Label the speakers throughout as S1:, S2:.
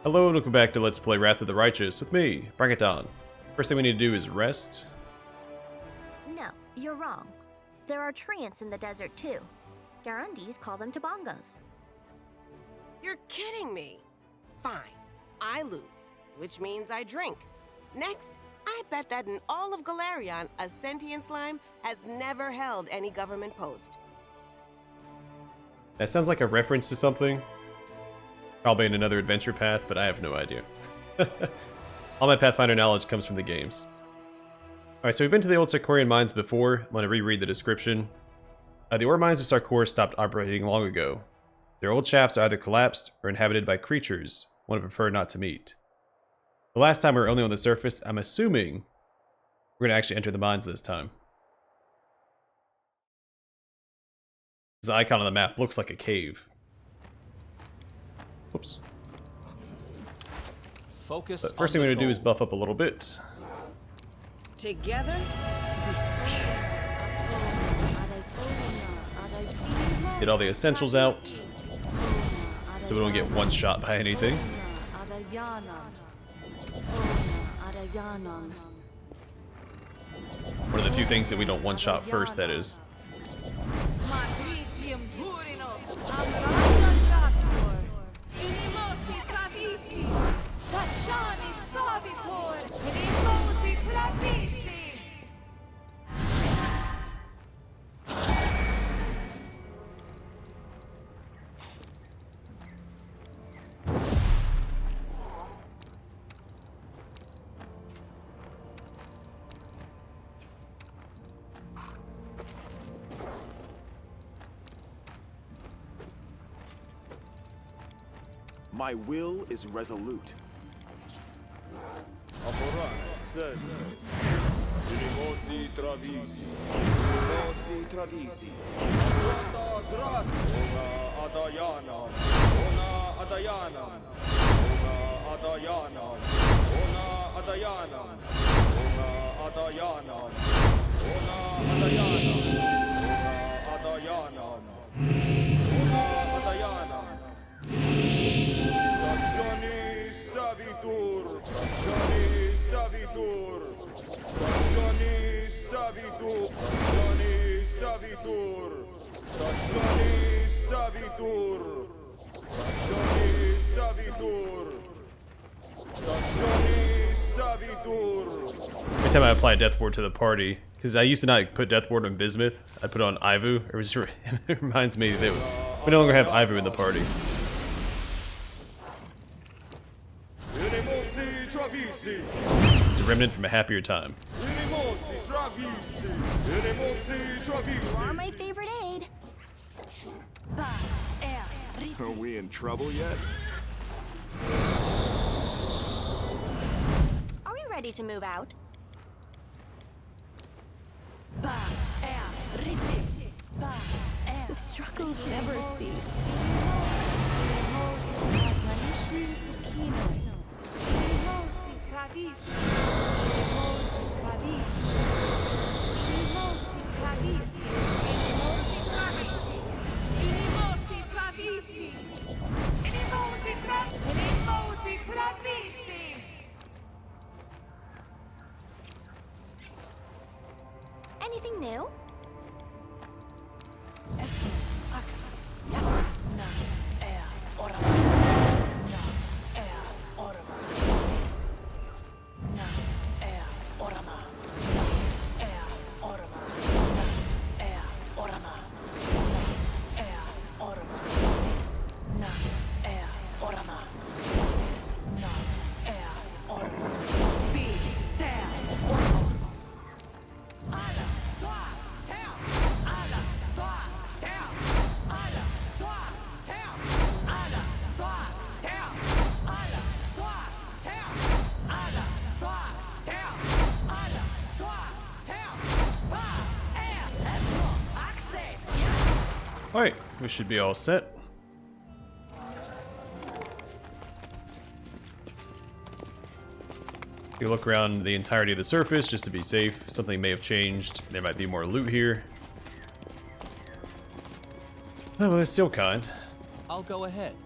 S1: Hello and welcome back to Let's Play Wrath of the Righteous with me, Bring It On. First thing we need to do is rest.
S2: No, you're wrong. There are treants in the desert too. Garundis call them tabongos.
S3: You're kidding me. Fine, I lose, which means I drink. Next, I bet that in all of Galarion, a sentient slime has never held any government post.
S1: That sounds like a reference to something. Probably in another adventure path, but I have no idea. All my Pathfinder knowledge comes from the games. Alright, so we've been to the Old Sarkorian Mines before. I'm going to reread the description. The ore mines of Sarkor stopped operating long ago. Their old shafts are either collapsed or inhabited by creatures one would prefer not to meet. The last time we were only on the surface. I'm assuming we're going to actually enter the mines this time. The icon on the map looks like a cave. Oops.
S4: Focus.
S1: But first thing we're going to do is buff up a little bit.
S3: Together?
S1: Get all the essentials out, so we don't get one shot by anything. One of the few things that we don't one shot first, that is.
S5: My will is resolute.
S1: Every time I apply Death Ward to the party, because I used to not put Death Ward on Bismuth, I put it on Ivu. It reminds me that we no longer have Ivu in the party. It's a remnant from a happier time.
S2: You are my favorite aid.
S5: Are we in trouble yet?
S2: Are we ready to move out?
S6: The struggles never cease.
S2: Anything new?
S1: Alright, we should be all set. You look around the entirety of the surface just to be safe. Something may have changed. There might be more loot here. Oh, well, Seilkind.
S4: I'll go ahead.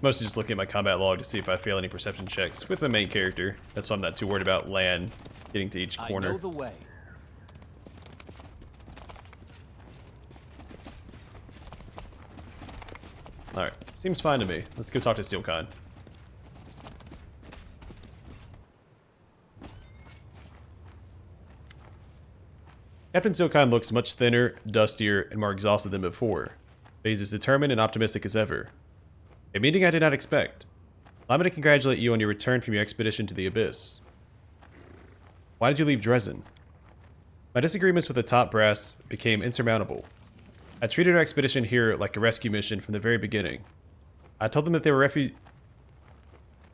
S1: mostly just looking at my combat log to see if I fail any perception checks with my main character. That's why I'm not too worried about Lan getting to each corner.
S4: I know the way.
S1: Alright, seems fine to me. Let's go talk to Seilkind. Captain Seilkind looks much thinner, dustier, and more exhausted than before, but he's as determined and optimistic as ever. A meeting I did not expect. Allow me to congratulate you on your return from your expedition to the Abyss. Why did you leave Dresden? My disagreements with the top brass became insurmountable. I treated our expedition here like a rescue mission from the very beginning. I told them that they were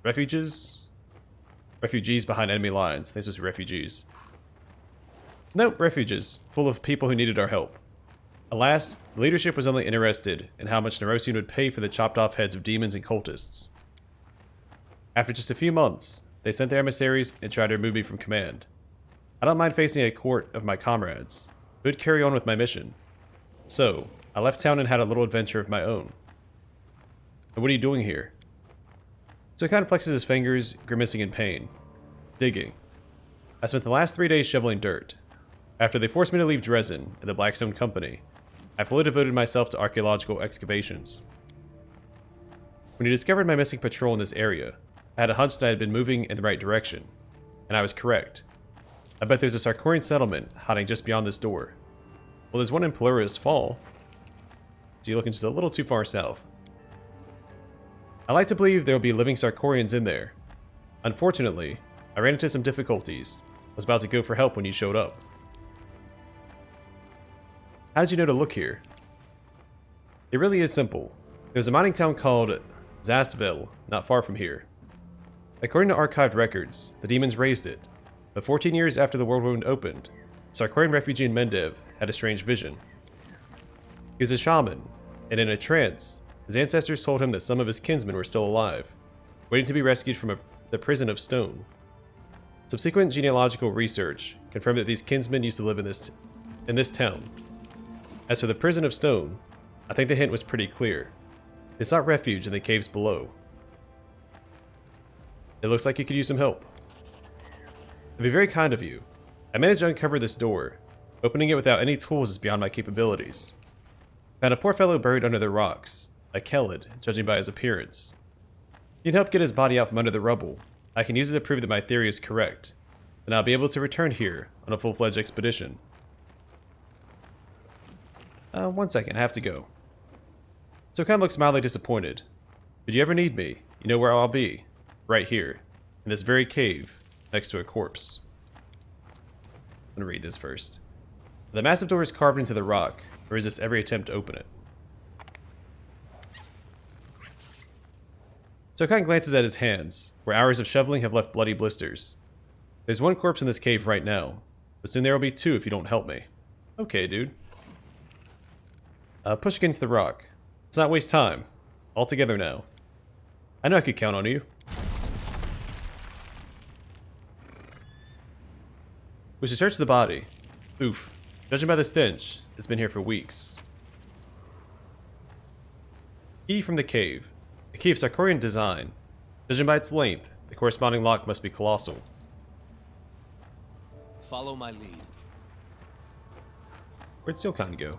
S1: refugees behind enemy lines. I think this was refugees. Nope, refuges, full of people who needed our help. Alas, the leadership was only interested in how much Nerosian would pay for the chopped off heads of demons and cultists. After just a few months, they sent their emissaries and tried to remove me from command. I don't mind facing a court of my comrades, but would carry on with my mission. So, I left town and had a little adventure of my own. And what are you doing here? So he kind of flexes his fingers, grimacing in pain. Digging. I spent the last 3 days shoveling dirt. After they forced me to leave Dresden and the Blackstone Company, I fully devoted myself to archaeological excavations. When you discovered my missing patrol in this area, I had a hunch that I had been moving in the right direction, and I was correct. I bet there's a Sarkorian settlement hiding just beyond this door. Well, there's one in Peluria's Fall, so you're looking just a little too far south. I like to believe there will be living Sarkorians in there. Unfortunately, I ran into some difficulties. I was about to go for help when you showed up. How did you know to look here? It really is simple. There's a mining town called Zasville, not far from here. According to archived records, the demons raised it, but 14 years after the world wound opened, the Sarkorian refugee in Mendev had a strange vision. He was a shaman, and in a trance, his ancestors told him that some of his kinsmen were still alive, waiting to be rescued from the prison of stone. Subsequent genealogical research confirmed that these kinsmen used to live in this town. As for the prison of stone, I think the hint was pretty clear. They sought refuge in the caves below. It looks like you could use some help. It'd be very kind of you. I managed to uncover this door. Opening it without any tools is beyond my capabilities. Found a poor fellow buried under the rocks, a Kelid, judging by his appearance. You'd help get his body out from under the rubble. I can use it to prove that my theory is correct. Then I'll be able to return here on a full-fledged expedition. 1 second, I have to go. Seilkind looks mildly disappointed. If you ever need me, you know where I'll be. Right here, in this very cave, next to a corpse. I'm gonna read this first. The massive door is carved into the rock, and resists every attempt to open it. Seilkind glances at his hands, where hours of shoveling have left bloody blisters. There's one corpse in this cave right now, but soon there will be 2 if you don't help me. Okay, dude. Push against the rock. Let's not waste time. All together now. I know I could count on you. We should search the body. Oof. Judging by the stench, it's been here for weeks. Key from the cave. A key of Sarkorian design. Judging by its length, the corresponding lock must be colossal.
S4: Follow my lead.
S1: Where'd Seilkind go?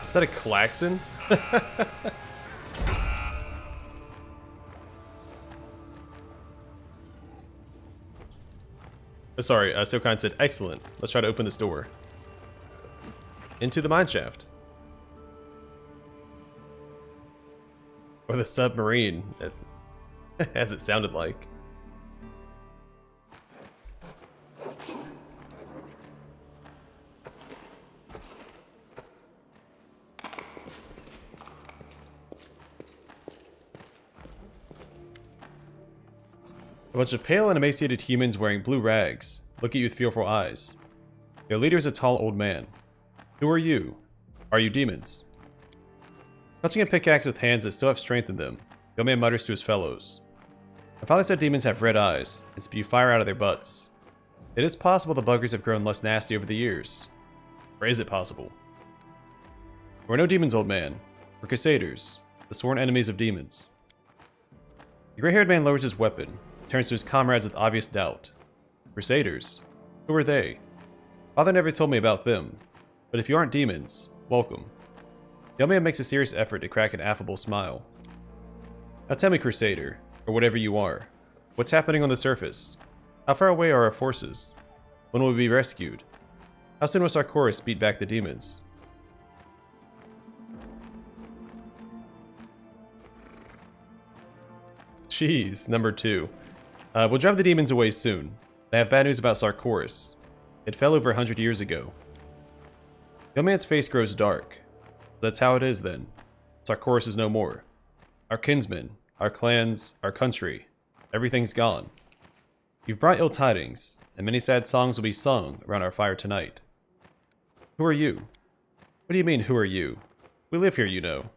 S1: Is that a klaxon? Oh, sorry, Seilkind said, excellent. Let's try to open this door. Into the mineshaft. Or the submarine, as it sounded like. A bunch of pale and emaciated humans wearing blue rags look at you with fearful eyes. Their leader is a tall old man. Who are you? Are you demons? Touching a pickaxe with hands that still have strength in them, the old man mutters to his fellows. My father said demons have red eyes and spew fire out of their butts. It is possible the buggers have grown less nasty over the years. Or is it possible? We're no demons, old man. We're crusaders, the sworn enemies of demons. The gray-haired man lowers his weapon, turns to his comrades with obvious doubt. Crusaders? Who are they? Father never told me about them, but if you aren't demons, welcome. The old man makes a serious effort to crack an affable smile. Now tell me, Crusader, or whatever you are, what's happening on the surface? How far away are our forces? When will we be rescued? How soon will Sarkoris beat back the demons? Jeez, number 2. We'll drive the demons away soon. I have bad news about Sarkoris. It fell over 100 years ago. The old man's face grows dark. That's how it is then. Sarkoris is no more. Our kinsmen, our clans, our country, everything's gone. You've brought ill tidings, and many sad songs will be sung around our fire tonight. Who are you? What do you mean, who are you? We live here, you know.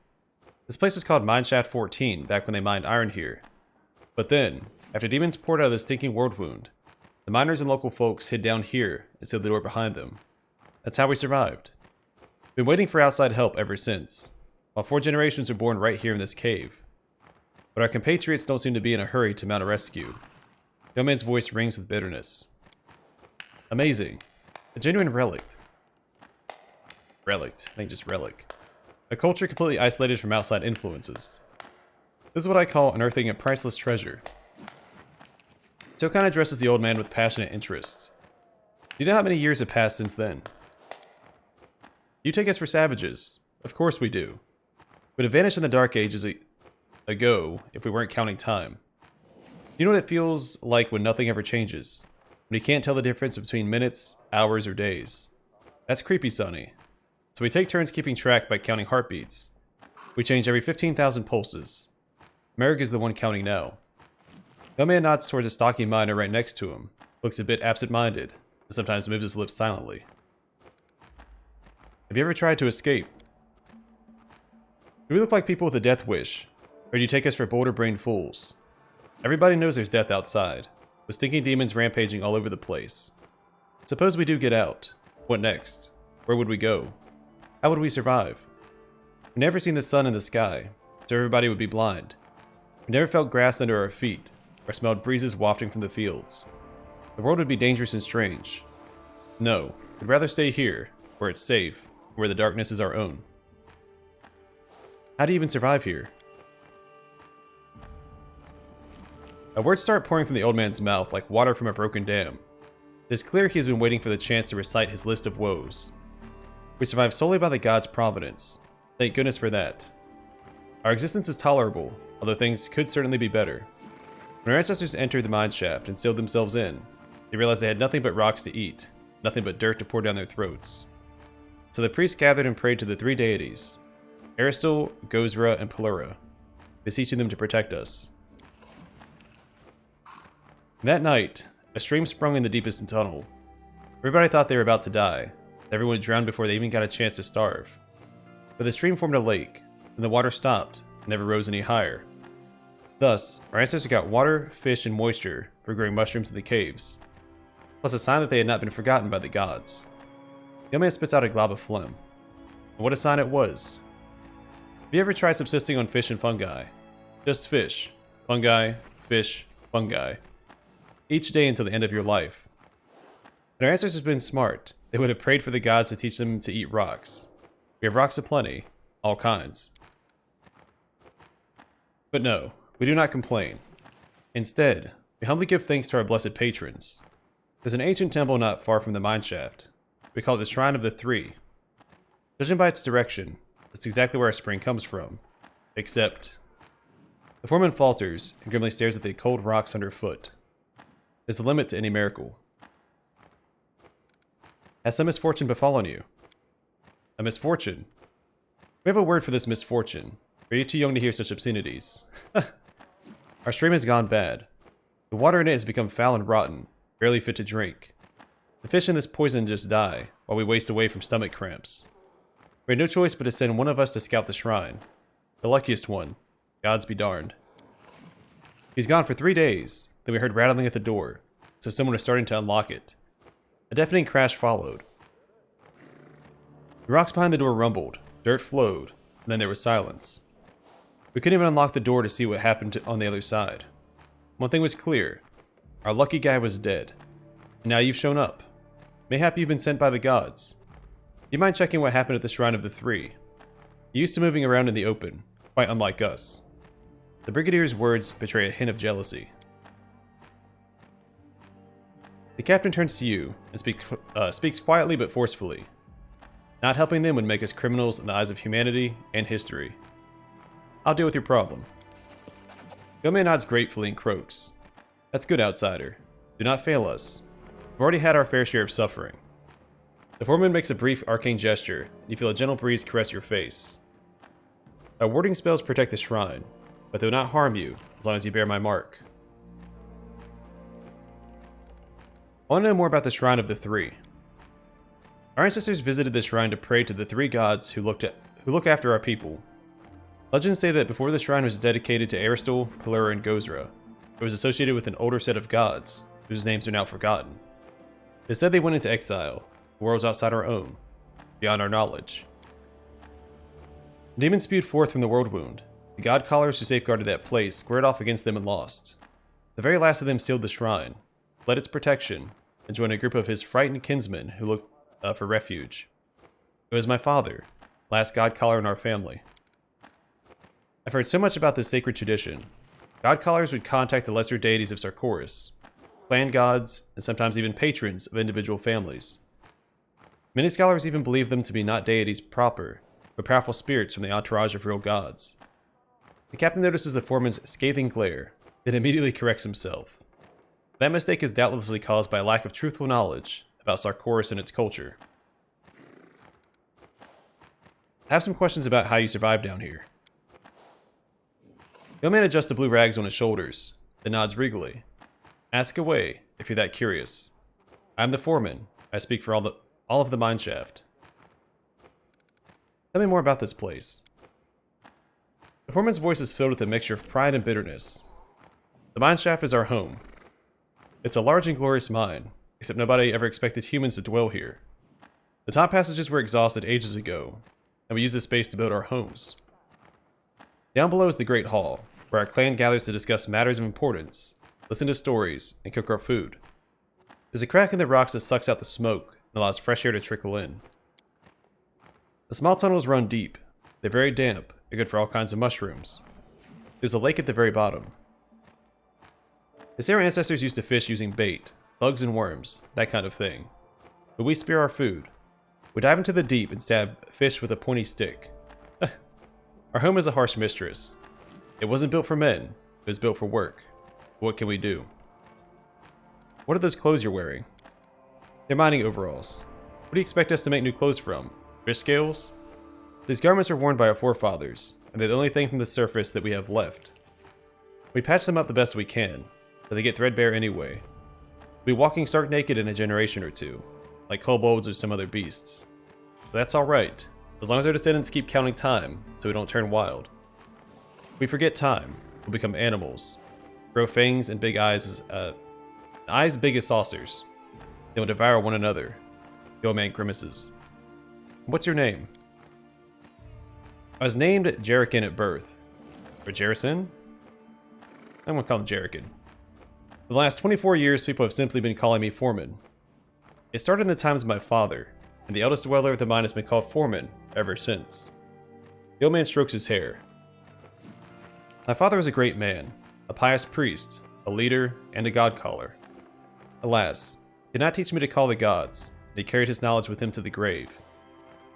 S1: This place was called Mineshaft 14 back when they mined iron here. But then, after demons poured out of the stinking world wound, the miners and local folks hid down here and sealed the door behind them. That's how we survived. Been waiting for outside help ever since, while 4 generations were born right here in this cave. But our compatriots don't seem to be in a hurry to mount a rescue. The old man's voice rings with bitterness. Amazing. A genuine relic. Relic. I think just relic. A culture completely isolated from outside influences. This is what I call unearthing a priceless treasure. Seilkind addresses the old man with passionate interest. Do you know how many years have passed since then? You take us for savages. Of course we do. We'd have vanished in the Dark Ages ago if we weren't counting time. You know what it feels like when nothing ever changes? When you can't tell the difference between minutes, hours, or days. That's creepy, Sonny. So we take turns keeping track by counting heartbeats. We change every 15,000 pulses. Merrick is the one counting now. The old man nods towards a stocky miner right next to him, looks a bit absent-minded, and sometimes moves his lips silently. Have you ever tried to escape? Do we look like people with a death wish, or do you take us for boulder-brained fools? Everybody knows there's death outside, with stinking demons rampaging all over the place. Suppose we do get out. What next? Where would we go? How would we survive? We've never seen the sun in the sky, so everybody would be blind. We never felt grass under our feet, or smelled breezes wafting from the fields. The world would be dangerous and strange. No, we'd rather stay here, where it's safe, where the darkness is our own. How do you even survive here? Words start pouring from the old man's mouth like water from a broken dam. It is clear he has been waiting for the chance to recite his list of woes. We survive solely by the god's providence. Thank goodness for that. Our existence is tolerable, although things could certainly be better. When our ancestors entered the mineshaft and sealed themselves in, they realized they had nothing but rocks to eat, nothing but dirt to pour down their throats. So the priests gathered and prayed to the 3 deities, Aristil, Gozra, and Pelura, beseeching them to protect us. That night, a stream sprung in the deepest tunnel. Everybody thought they were about to die. Everyone drowned before they even got a chance to starve. But the stream formed a lake, and the water stopped, and never rose any higher. Thus, our ancestors got water, fish, and moisture for growing mushrooms in the caves, plus a sign that they had not been forgotten by the gods. The old man spits out a glob of phlegm. And what a sign it was. Have you ever tried subsisting on fish and fungi? Just fish, fungi, each day until the end of your life. Had our ancestors been smart, they would have prayed for the gods to teach them to eat rocks. We have rocks aplenty, all kinds. But no, we do not complain. Instead, we humbly give thanks to our blessed patrons. There's an ancient temple not far from the mineshaft. We call it the Shrine of the Three. Judging by its direction, that's exactly where our spring comes from. Except... The foreman falters and grimly stares at the cold rocks underfoot. There's a limit to any miracle. Has some misfortune befallen you? A misfortune? We have a word for this misfortune. Are you too young to hear such obscenities? Our stream has gone bad. The water in it has become foul and rotten, barely fit to drink. The fish in this poison just die, while we waste away from stomach cramps. We had no choice but to send one of us to scout the shrine. The luckiest one. Gods be darned. He's gone for 3 days. Then we heard rattling at the door, so someone was starting to unlock it. A deafening crash followed. The rocks behind the door rumbled, dirt flowed, and then there was silence. We couldn't even unlock the door to see what happened on the other side. One thing was clear. Our lucky guy was dead. And now you've shown up. Mayhap you've been sent by the gods. Do you mind checking what happened at the Shrine of the Three? You're used to moving around in the open, quite unlike us. The Brigadier's words betray a hint of jealousy. The captain turns to you and speaks quietly but forcefully. Not helping them would make us criminals in the eyes of humanity and history. I'll deal with your problem. Gomez nods gratefully and croaks. That's good, outsider. Do not fail us. We've already had our fair share of suffering. The foreman makes a brief arcane gesture, and you feel a gentle breeze caress your face. Our warding spells protect the shrine, but they will not harm you as long as you bear my mark. I want to know more about the Shrine of the Three. Our ancestors visited the shrine to pray to the three gods who look after our people. Legends say that before the shrine was dedicated to Aristul, Pelura, and Gozra, it was associated with an older set of gods, whose names are now forgotten. They said they went into exile, worlds outside our own, beyond our knowledge. Demons spewed forth from the world wound. The god callers who safeguarded that place squared off against them and lost. The very last of them sealed the shrine, fled its protection, and joined a group of his frightened kinsmen who looked for refuge. It was my father, last god caller in our family. I've heard so much about this sacred tradition. God callers would contact the lesser deities of Sarkoris, clan gods, and sometimes even patrons of individual families. Many scholars even believe them to be not deities proper, but powerful spirits from the entourage of real gods. The captain notices the foreman's scathing glare, then immediately corrects himself. That mistake is doubtlessly caused by a lack of truthful knowledge about Sarkoris and its culture. I have some questions about how you survive down here. The man adjusts the blue rags on his shoulders, then nods regally. Ask away, if you're that curious. I'm the foreman. I speak for all of the mineshaft. Tell me more about this place. The foreman's voice is filled with a mixture of pride and bitterness. The mineshaft is our home. It's a large and glorious mine, except nobody ever expected humans to dwell here. The top passages were exhausted ages ago, and we use this space to build our homes. Down below is the Great Hall, where our clan gathers to discuss matters of importance, listen to stories, and cook our food. There's a crack in the rocks that sucks out the smoke and allows fresh air to trickle in. The small tunnels run deep. They're very damp and good for all kinds of mushrooms. There's a lake at the very bottom. They say our ancestors used to fish using bait, bugs and worms, that kind of thing. But we spear our food. We dive into the deep and stab fish with a pointy stick. Our home is a harsh mistress. It wasn't built for men, it was built for work. What can we do? What are those clothes you're wearing? They're mining overalls. What do you expect us to make new clothes from? Fish scales? These garments are worn by our forefathers, and they're the only thing from the surface that we have left. We patch them up the best we can, but they get threadbare anyway. We'll be walking stark naked in a generation or two, like kobolds or some other beasts. But that's alright, as long as our descendants keep counting time, so we don't turn wild. If we forget time, we'll become animals. Grow fangs and big eyes eyes big as saucers. They will devour one another. The old man grimaces. What's your name? I was named Jerrican at birth. Or Jerrison? I'm gonna call him Jerrican. For the last 24 years, people have simply been calling me Foreman. It started in the times of my father, and the eldest dweller of the mine has been called Foreman ever since. The old man strokes his hair. My father was a great man, a pious priest, a leader, and a god-caller. Alas, he did not teach me to call the gods, and he carried his knowledge with him to the grave.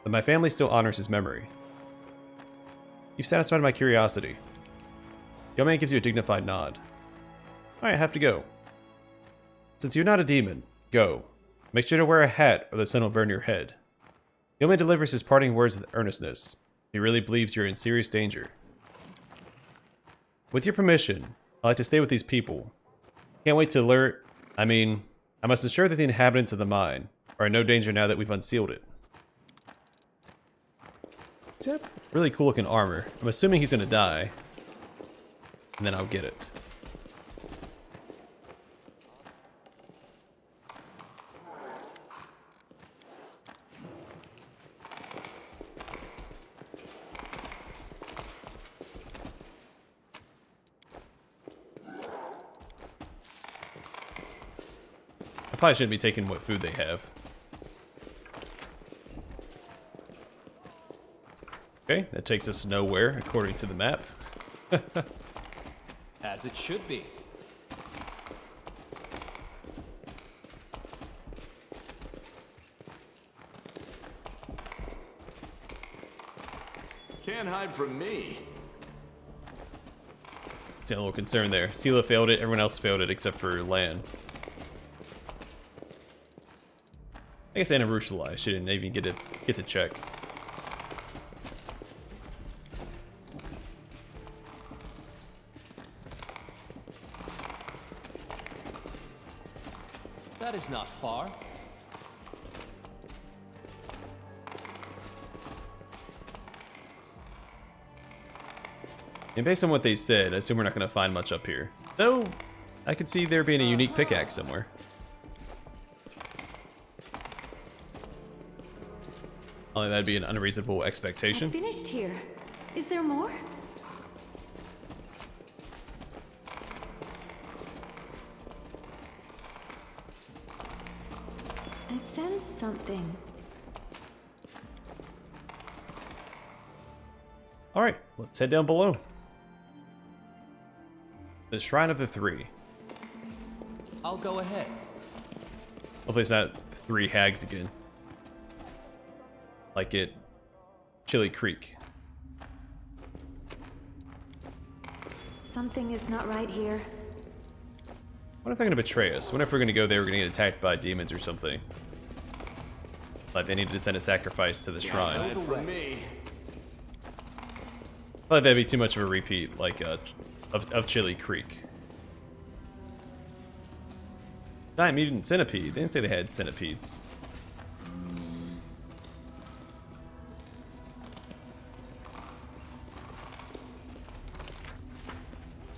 S1: But my family still honors his memory. You've satisfied my curiosity. The old man gives you a dignified nod. Alright, I have to go. Since you're not a demon, go. Make sure to wear a hat or the sun will burn your head. The old man delivers his parting words with earnestness. He really believes you're in serious danger. With your permission, I'd like to stay with these people. Can't wait to alert. I must ensure that the inhabitants of the mine are in no danger now that we've unsealed it. Yep. Really cool looking armor. I'm assuming he's gonna die. And then I'll get it. probably shouldn't be taking what food they have. Okay, that takes us nowhere, according to the map.
S4: As it should be.
S5: Can't hide from me.
S1: See a little concern there. Sela failed it, everyone else failed it except for Lan. I guess Anna Rushalai, she didn't even get to check.
S4: That is not far.
S1: And based on what they said, I assume we're not going to find much up here. Though, I could see there being a unique pickaxe somewhere. Only that'd be an unreasonable expectation.
S6: Finished here. Is there more? I sense something.
S1: Alright, let's head down below. The Shrine of the Three.
S4: I'll go ahead.
S1: Hopefully it's not 3 hags again. Like at Chili Creek.
S6: Something is not right here.
S1: What if they're gonna betray us? What if we're gonna go there, we're gonna get attacked by demons or something? Like they needed to send a sacrifice to the shrine.
S5: Hide from me.
S1: I thought that'd be too much of a repeat, like of Chili Creek. Giant mutant centipede. They didn't say they had centipedes.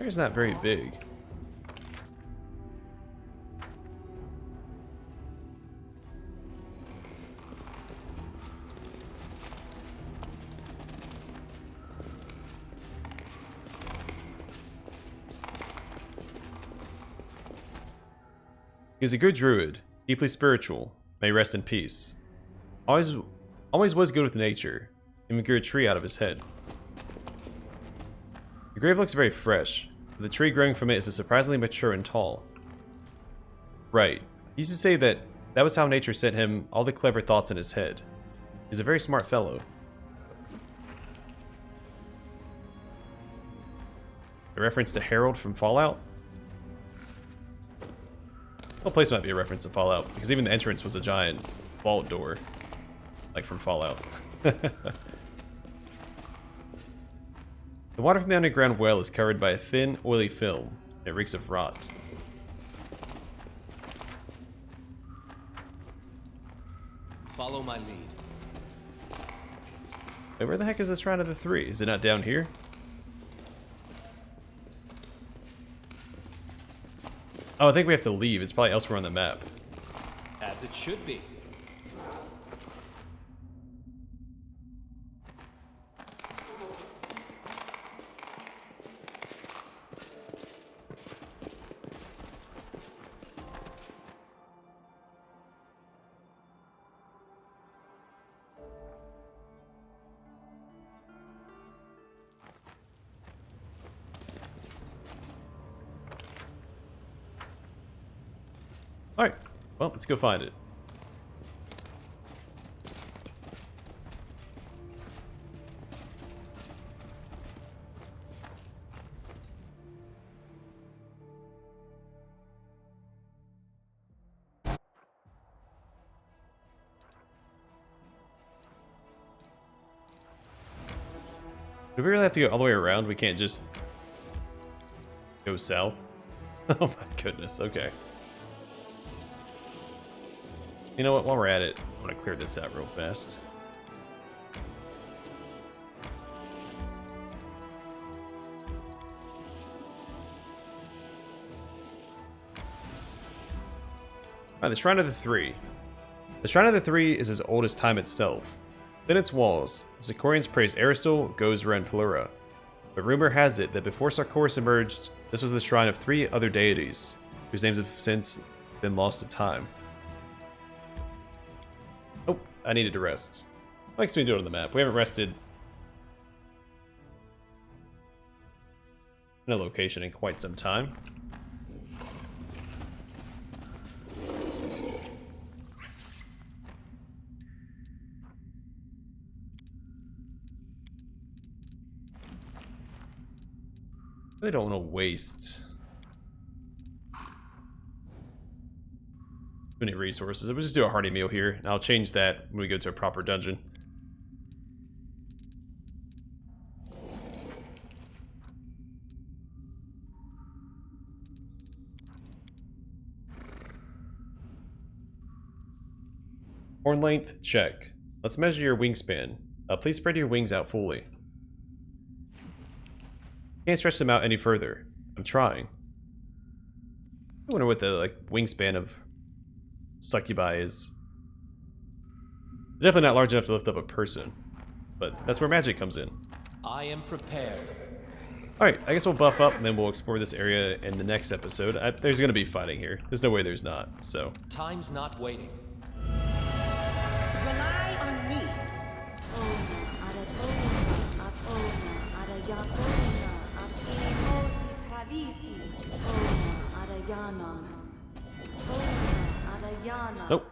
S1: It's not very big. He was a good druid, deeply spiritual, may rest in peace. Always was good with nature, even grew a tree out of his head. The grave looks very fresh, but the tree growing from it is surprisingly mature and tall. Right, he used to say that was how nature sent him all the clever thoughts in his head. He's a very smart fellow. A reference to Harold from Fallout? Well, place might be a reference to Fallout, because even the entrance was a giant vault door, like from Fallout. The water from the underground well is covered by a thin, oily film. It reeks of rot.
S4: Follow my lead.
S1: Wait, where the heck is this Shrine of the Three? Is it not down here? Oh, I think we have to leave. It's probably elsewhere on the map.
S4: As it should be.
S1: Alright, well, let's go find it. Do we really have to go all the way around? We can't just go south? Oh my goodness, okay. You know what, while we're at it, I want to clear this out real fast. Alright, the Shrine of the Three. The Shrine of the Three is as old as time itself. Within its walls, the Sarkorians praise Aristal, Gozra, and Pelura. But rumor has it that before Sarkoris emerged, this was the shrine of 3 other deities, whose names have since than lost to time. Oh, I needed to rest. What makes me do it on the map? We haven't rested in a location in quite some time. I really don't want to waste too many resources. We'll just do a hearty meal here, and I'll change that when we go to a proper dungeon. Horn length, check. Let's measure your wingspan. Please spread your wings out fully. Can't stretch them out any further. I'm trying. I wonder what the wingspan of succubi is. They're definitely not large enough to lift up a person, but that's where magic comes in.
S4: I am prepared.
S1: Alright, I guess we'll buff up and then we'll explore this area in the next episode. There's going to be fighting here. There's no way there's not, so.
S4: Time's not waiting.
S3: Rely on me.
S1: Nope.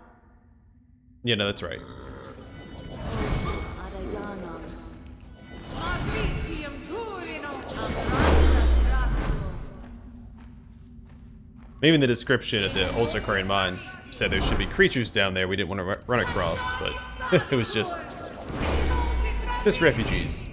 S1: Yeah, no, that's right. Maybe in the description of the Old Sarkorian Mines said there should be creatures down there we didn't want to run across, but it was just refugees.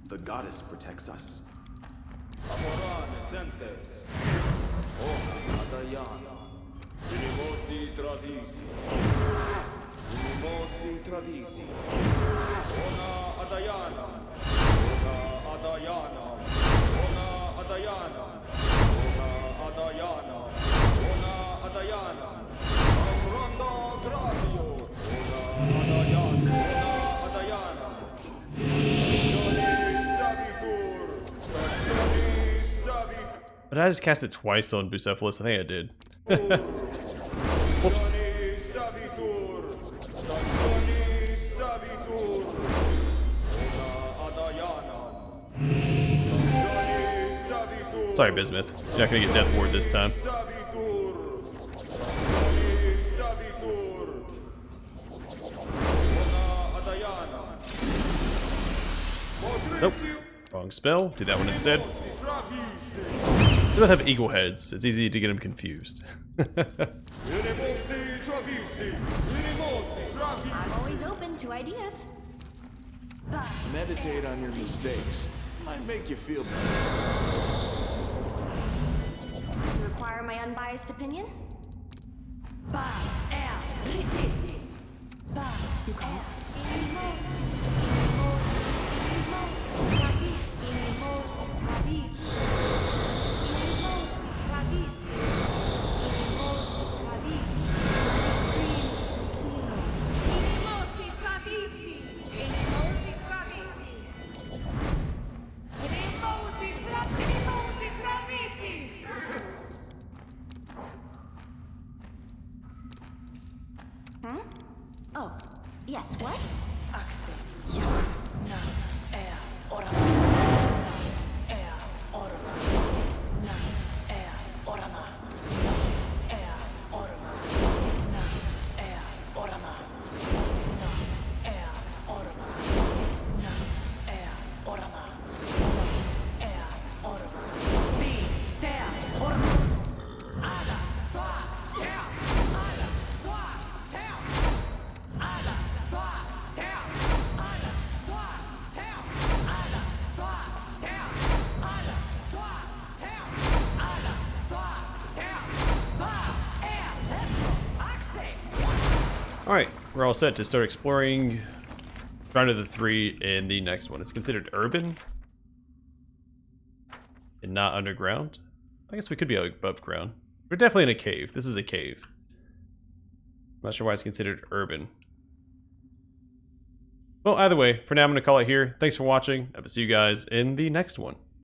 S7: The goddess protects us.
S1: But I just cast it twice on Bucephalus. I think I did. Whoops. Sorry, Bismuth. You're not gonna get Death Ward this time. Nope. Wrong spell. Do that one instead. They both have eagle heads. It's easy to get them confused.
S2: I'm always open to ideas.
S5: Meditate on your mistakes. Might make you feel better.
S2: You require my unbiased opinion? You call? Oh, yes, what?
S1: Alright, we're all set to start exploring Round of the 3 in the next one. It's considered urban. and not underground. I guess we could be above ground. We're definitely in a cave. This is a cave. I'm not sure why it's considered urban. Well, either way, for now I'm going to call it here. Thanks for watching. I will see you guys in the next one.